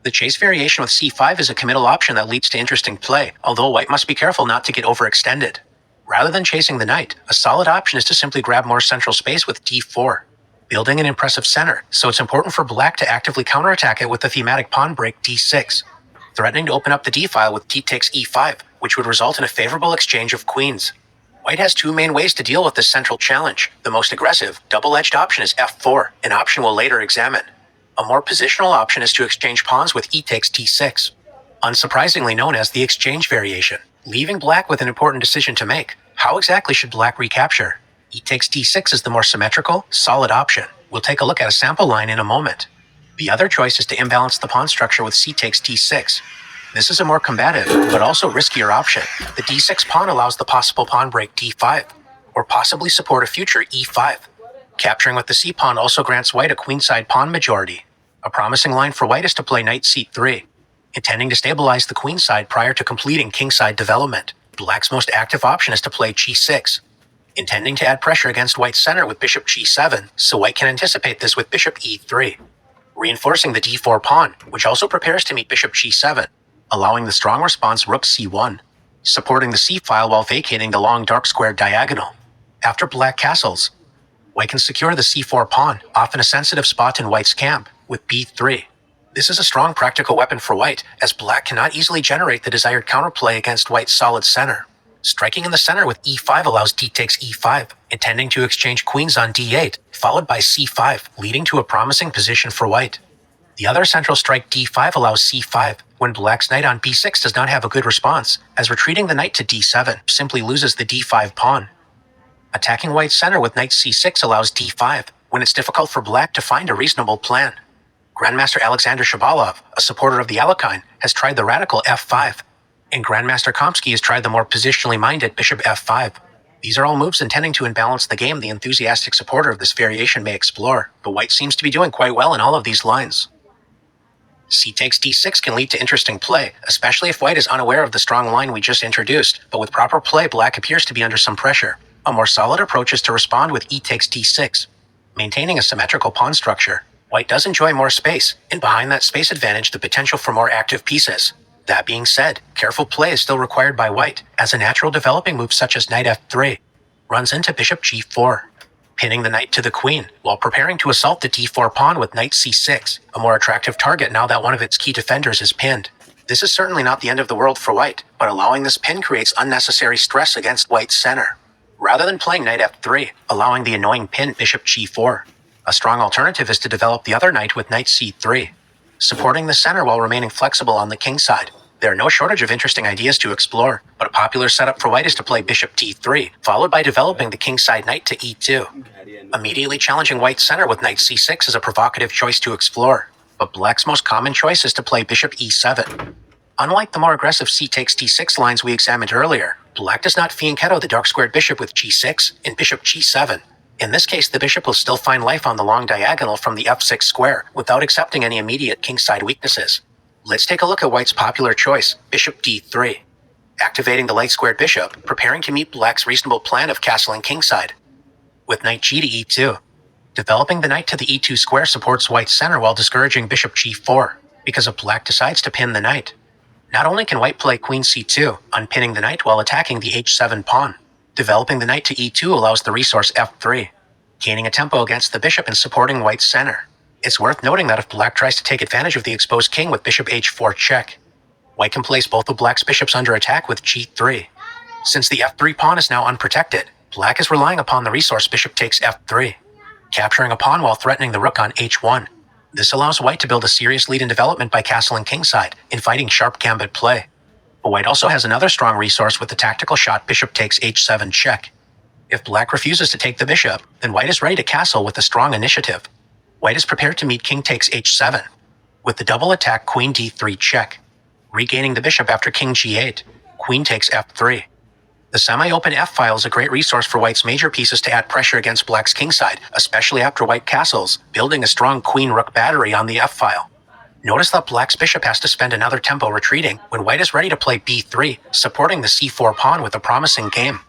The chase variation with c5 is a committal option that leads to interesting play, although white must be careful not to get overextended. Rather than chasing the knight, a solid option is to simply grab more central space with d4, building an impressive center, so it's important for black to actively counterattack it with the thematic pawn break d6, threatening to open up the d-file with d takes e5, which would result in a favorable exchange of queens. White has two main ways to deal with this central challenge. The most aggressive, double-edged option is f4, an option we'll later examine. A more positional option is to exchange pawns with e takes d6, unsurprisingly known as the exchange variation, leaving black with an important decision to make. How exactly should black recapture? E takes d6 is the more symmetrical, solid option. We'll take a look at a sample line in a moment. The other choice is to imbalance the pawn structure with c takes d6. This is a more combative, but also riskier option. The d6 pawn allows the possible pawn break d5, or possibly support a future e5. Capturing with the c pawn also grants white a queenside pawn majority. A promising line for white is to play knight c3, intending to stabilize the queenside prior to completing kingside development. Black's most active option is to play g6, intending to add pressure against white's center with bishop g7, so white can anticipate this with bishop e3, reinforcing the d4 pawn, which also prepares to meet bishop g7, allowing the strong response rook c1, supporting the c-file while vacating the long dark square diagonal. After black castles, white can secure the c4 pawn, often a sensitive spot in white's camp, with b3. This is a strong practical weapon for white, as black cannot easily generate the desired counterplay against white's solid center. Striking in the center with e5 allows d takes e5, intending to exchange queens on d8, followed by c5, leading to a promising position for white. The other central strike d5 allows c5, when black's knight on b6 does not have a good response, as retreating the knight to d7 simply loses the d5 pawn. Attacking white's center with knight c6 allows d5, when it's difficult for black to find a reasonable plan. Grandmaster Alexander Shabalov, a supporter of the Alekhine, has tried the radical f5, and Grandmaster Komsky has tried the more positionally minded bishop f5. These are all moves intending to imbalance the game the enthusiastic supporter of this variation may explore, but white seems to be doing quite well in all of these lines. C takes d6 can lead to interesting play, especially if white is unaware of the strong line we just introduced, but with proper play black appears to be under some pressure. A more solid approach is to respond with e takes d6, maintaining a symmetrical pawn structure. White does enjoy more space, and behind that space advantage the potential for more active pieces. That being said, careful play is still required by white, as a natural developing move such as knight f3 runs into bishop g4, pinning the knight to the queen, while preparing to assault the d4 pawn with knight c6, a more attractive target now that one of its key defenders is pinned. This is certainly not the end of the world for white, but allowing this pin creates unnecessary stress against white's center. Rather than playing knight f3, allowing the annoying pin bishop g4, a strong alternative is to develop the other knight with knight c3, supporting the center while remaining flexible on the king side. There are no shortage of interesting ideas to explore, but a popular setup for white is to play bishop d3, followed by developing the kingside knight to e2. Immediately challenging white's center with knight c6 is a provocative choice to explore, but black's most common choice is to play bishop e7. Unlike the more aggressive c takes d6 lines we examined earlier, black does not fianchetto the dark squared bishop with g6 and bishop g7. In this case, the bishop will still find life on the long diagonal from the f6 square without accepting any immediate kingside weaknesses. Let's take a look at white's popular choice, bishop d3. Activating the light squared bishop, preparing to meet black's reasonable plan of castling kingside, with knight g to e2. Developing the knight to the e2 square supports white's center while discouraging bishop g4, because if black decides to pin the knight. Not only can white play queen c2, unpinning the knight while attacking the h7 pawn, developing the knight to e2 allows the resource f3, gaining a tempo against the bishop and supporting white's center. It's worth noting that if black tries to take advantage of the exposed king with bishop h4 check, white can place both of black's bishops under attack with g3. Since the f3 pawn is now unprotected, black is relying upon the resource bishop takes f3, capturing a pawn while threatening the rook on h1. This allows white to build a serious lead in development by castling kingside, inviting sharp gambit play. But white also has another strong resource with the tactical shot bishop takes h7 check. If black refuses to take the bishop, then white is ready to castle with a strong initiative. White is prepared to meet king takes h7, with the double attack queen d3 check, regaining the bishop after king g8, queen takes f3. The semi-open f-file is a great resource for white's major pieces to add pressure against black's kingside, especially after white castles, building a strong queen-rook battery on the f-file. Notice that black's bishop has to spend another tempo retreating when white is ready to play b3, supporting the c4 pawn with a promising game.